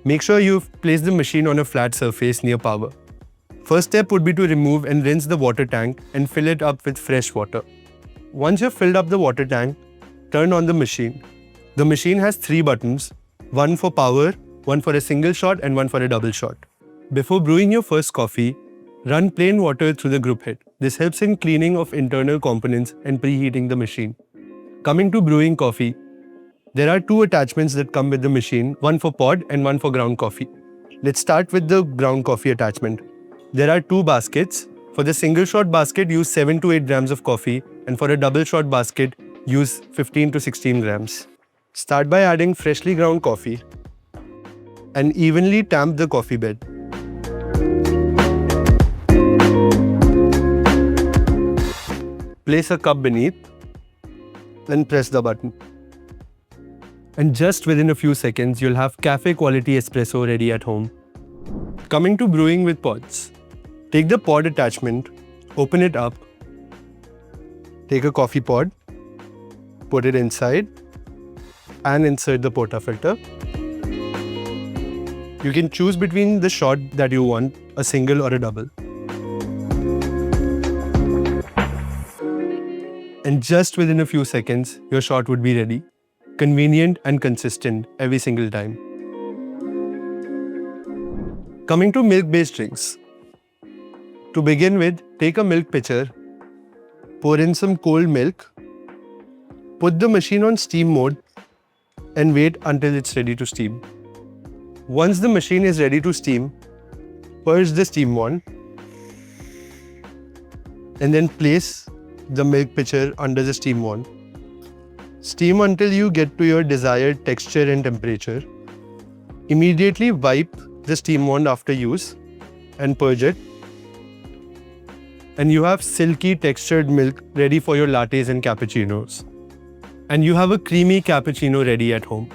Make sure you've placed the machine on a flat surface near power. First step would be to remove and rinse the water tank and fill it up with fresh water. Once you've filled up the water tank, turn on the machine. The machine has 3 buttons, one for power, one for a single shot and one for a double shot. Before brewing your first coffee, run plain water through the group head. This helps in cleaning of internal components and preheating the machine. Coming to brewing coffee, there are 2 attachments that come with the machine, one for pod and one for ground coffee. Let's start with the ground coffee attachment. There are 2 baskets. For the single shot basket, use 7 to 8 grams of coffee, and for a double shot basket, use 15 to 16 grams. Start by adding freshly ground coffee and evenly tamp the coffee bed. Place a cup beneath, then press the button. And just within a few seconds, you'll have cafe-quality espresso ready at home. Coming to brewing with pods. Take the pod attachment, open it up, take a coffee pod, put it inside, and insert the portafilter. You can choose between the shot that you want, a single or a double. And just within a few seconds, your shot would be ready. Convenient and consistent every single time. Coming to milk-based drinks. To begin with, take a milk pitcher, pour in some cold milk, put the machine on steam mode, and wait until it's ready to steam. Once the machine is ready to steam, purge the steam wand, and then place the milk pitcher under the steam wand. Steam until you get to your desired texture and temperature. Immediately wipe the steam wand after use and purge it. And you have silky textured milk ready for your lattes and cappuccinos. And you have a creamy cappuccino ready at home.